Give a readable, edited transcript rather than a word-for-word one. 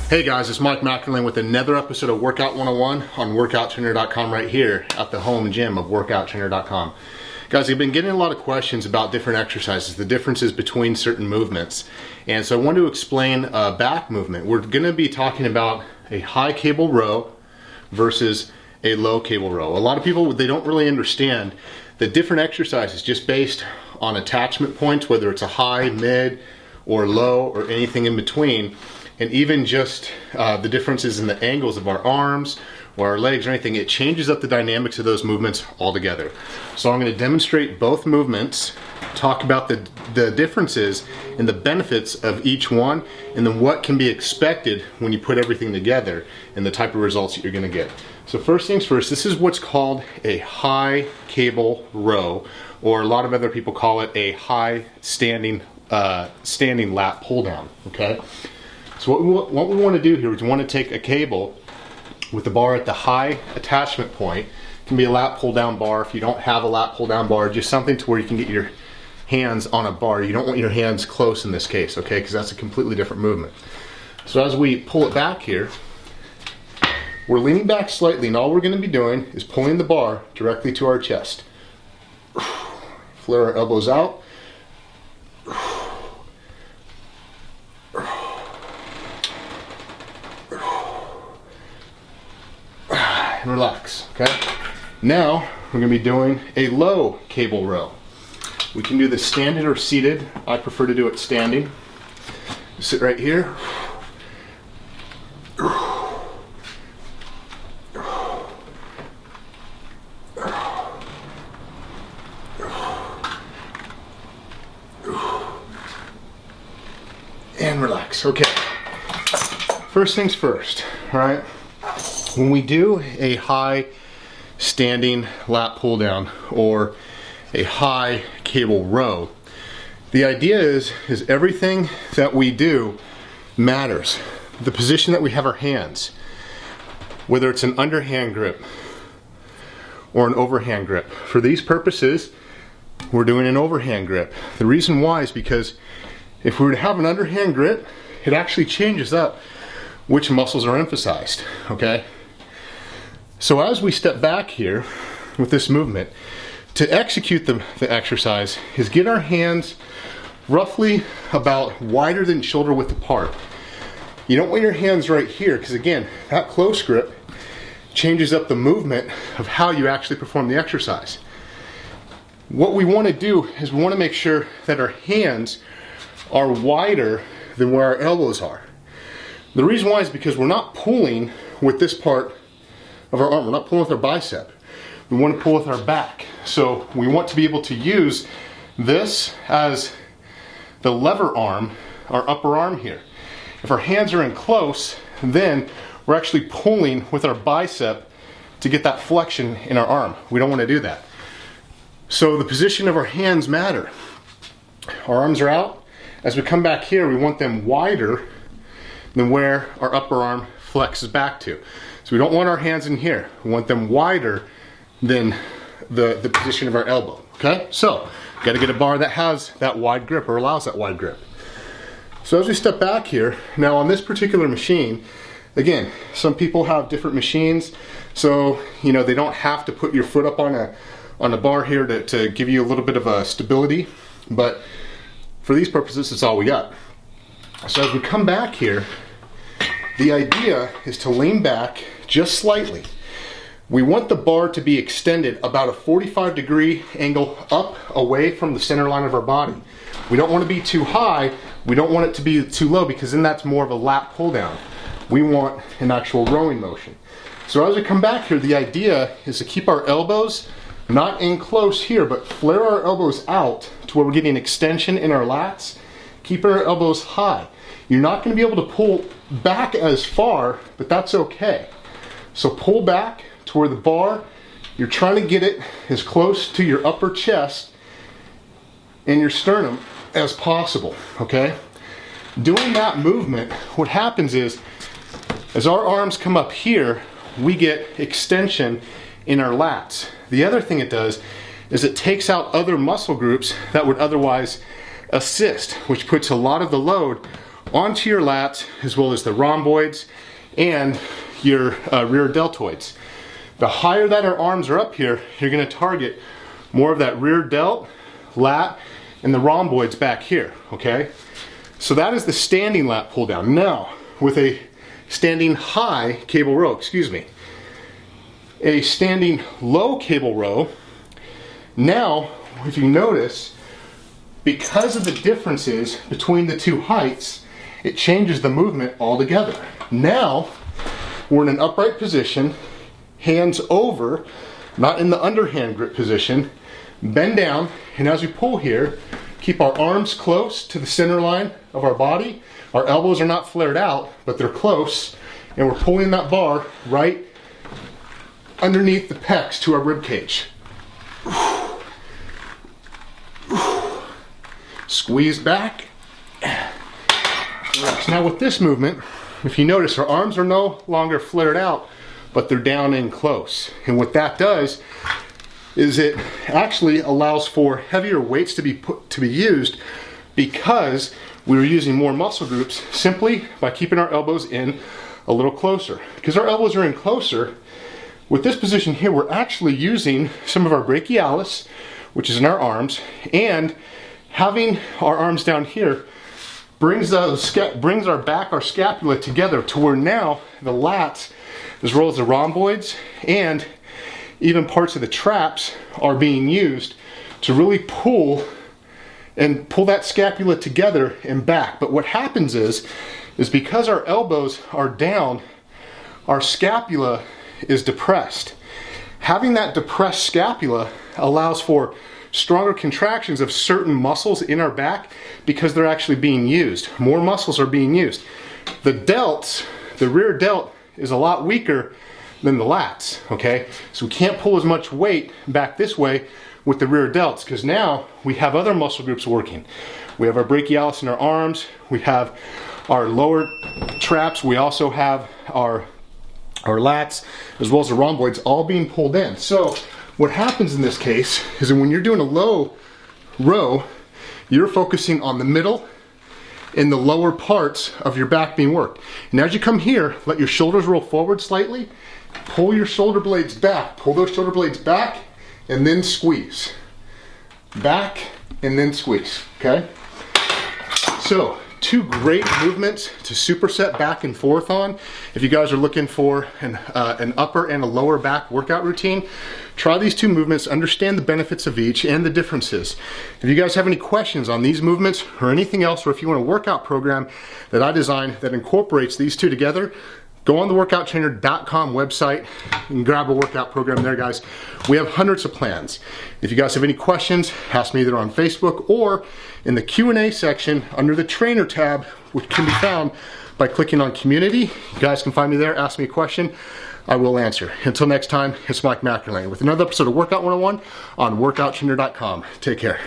Hey guys, it's Mike McElwain with another episode of Workout 101 on WorkoutTrainer.com right here at the home gym of WorkoutTrainer.com. Guys, I've been getting a lot of questions about different exercises, the differences between certain movements. And so I want to explain a back movement. We're going to be talking about a high cable row versus a low cable row. A lot of people, they don't really understand the different exercises just based on attachment points, whether it's a high, mid, or low, or anything in between. And even just the differences in the angles of our arms or our legs or anything, it changes up the dynamics of those movements altogether. So I'm going to demonstrate both movements, talk about the differences and the benefits of each one, and then what can be expected when you put everything together and the type of results that you're going to get. So first things first, this is what's called a high cable row, or a lot of other people call it a high standing lat pull down. Okay. So what we want to do here is we want to take a cable with the bar at the high attachment point. It can be a lat pull down bar. If you don't have a lat pull down bar, just something to where you can get your hands on a bar. You don't want your hands close in this case, okay? Because that's a completely different movement. So as we pull it back here, we're leaning back slightly, and all we're going to be doing is pulling the bar directly to our chest. Flare our elbows out. And relax, okay? Now we're going to be doing a low cable row. We can do this standing or seated. I prefer to do it standing. Sit right here. And relax, okay. First things first, all right? When we do a high standing lat pull down or a high cable row, the idea is everything that we do matters. The position that we have our hands, whether it's an underhand grip or an overhand grip. For these purposes, we're doing an overhand grip. The reason why is because if we were to have an underhand grip, it actually changes up which muscles are emphasized, okay? So as we step back here with this movement, to execute the exercise is get our hands roughly about wider than shoulder width apart. You don't want your hands right here because, again, that close grip changes up the movement of how you actually perform the exercise. What we want to do is we want to make sure that our hands are wider than where our elbows are. The reason why is because we're not pulling with this part of our arm. We're not pulling with our bicep. We want to pull with our back. So we want to be able to use this as the lever arm, our upper arm here. If our hands are in close, then we're actually pulling with our bicep to get that flexion in our arm. We don't want to do that. So the position of our hands matter. Our arms are out. As we come back here, we want them wider than where our upper arm flexes back to. So we don't want our hands in here. We want them wider than the position of our elbow, okay? So, got to get a bar that has that wide grip or allows that wide grip. So as we step back here, now on this particular machine, again, some people have different machines, so you know they don't have to put your foot up on a bar here to give you a little bit of a stability, but for these purposes, it's all we got. So as we come back here, the idea is to lean back just slightly. We want the bar to be extended about a 45-degree angle up away from the center line of our body. We don't want to be too high. We don't want it to be too low because then that's more of a lat pull down. We want an actual rowing motion. So as we come back here, the idea is to keep our elbows not in close here, but flare our elbows out to where we're getting extension in our lats. Keep our elbows high. You're not going to be able to pull back as far, but that's okay. So pull back to where the bar, you're trying to get it as close to your upper chest and your sternum as possible, okay? Doing that movement, what happens is, as our arms come up here, we get extension in our lats. The other thing it does is it takes out other muscle groups that would otherwise assist, which puts a lot of the load onto your lats, as well as the rhomboids and your rear deltoids. The higher that our arms are up here, you're going to target more of that rear delt, lat, and the rhomboids back here, okay? So that is the standing lat pull down. Now, with a standing high cable row, a standing low cable row, now, if you notice, because of the differences between the two heights, it changes the movement altogether. Now, we're in an upright position, hands over, not in the underhand grip position, bend down, and as we pull here, keep our arms close to the center line of our body. Our elbows are not flared out, but they're close, and we're pulling that bar right underneath the pecs to our rib cage. Squeeze back. Now with this movement, if you notice, our arms are no longer flared out, but they're down in close. And what that does is it actually allows for heavier weights to be used, because we were using more muscle groups simply by keeping our elbows in a little closer. Because our elbows are in closer, with this position here, we're actually using some of our brachialis, which is in our arms, and having our arms down here brings our scapula together to where now the lats, as well as the rhomboids, and even parts of the traps are being used to really pull that scapula together and back. But what happens is because our elbows are down, our scapula is depressed. Having that depressed scapula allows for stronger contractions of certain muscles in our back because they're actually being used. More muscles are being used. The delts, the rear delt, is a lot weaker than the lats, okay? So we can't pull as much weight back this way with the rear delts, because now we have other muscle groups working. We have our brachialis in our arms, we have our lower traps, we also have our lats, as well as the rhomboids, all being pulled in. So what happens in this case is that when you're doing a low row, you're focusing on the middle and the lower parts of your back being worked. And as you come here, let your shoulders roll forward slightly, pull your shoulder blades back, pull those shoulder blades back, and then squeeze. Back, and then squeeze, okay? So, two great movements to superset back and forth on. If you guys are looking for an upper and a lower back workout routine, try these two movements, understand the benefits of each and the differences. If you guys have any questions on these movements or anything else, or if you want a workout program that I designed that incorporates these two together, go on the workouttrainer.com website and grab a workout program there, guys. We have hundreds of plans. If you guys have any questions, ask me either on Facebook or in the Q&A section under the trainer tab, which can be found by clicking on community. You guys can find me there, ask me a question, I will answer. Until next time, it's Mike McElwain with another episode of Workout 101 on workouttrainer.com. Take care.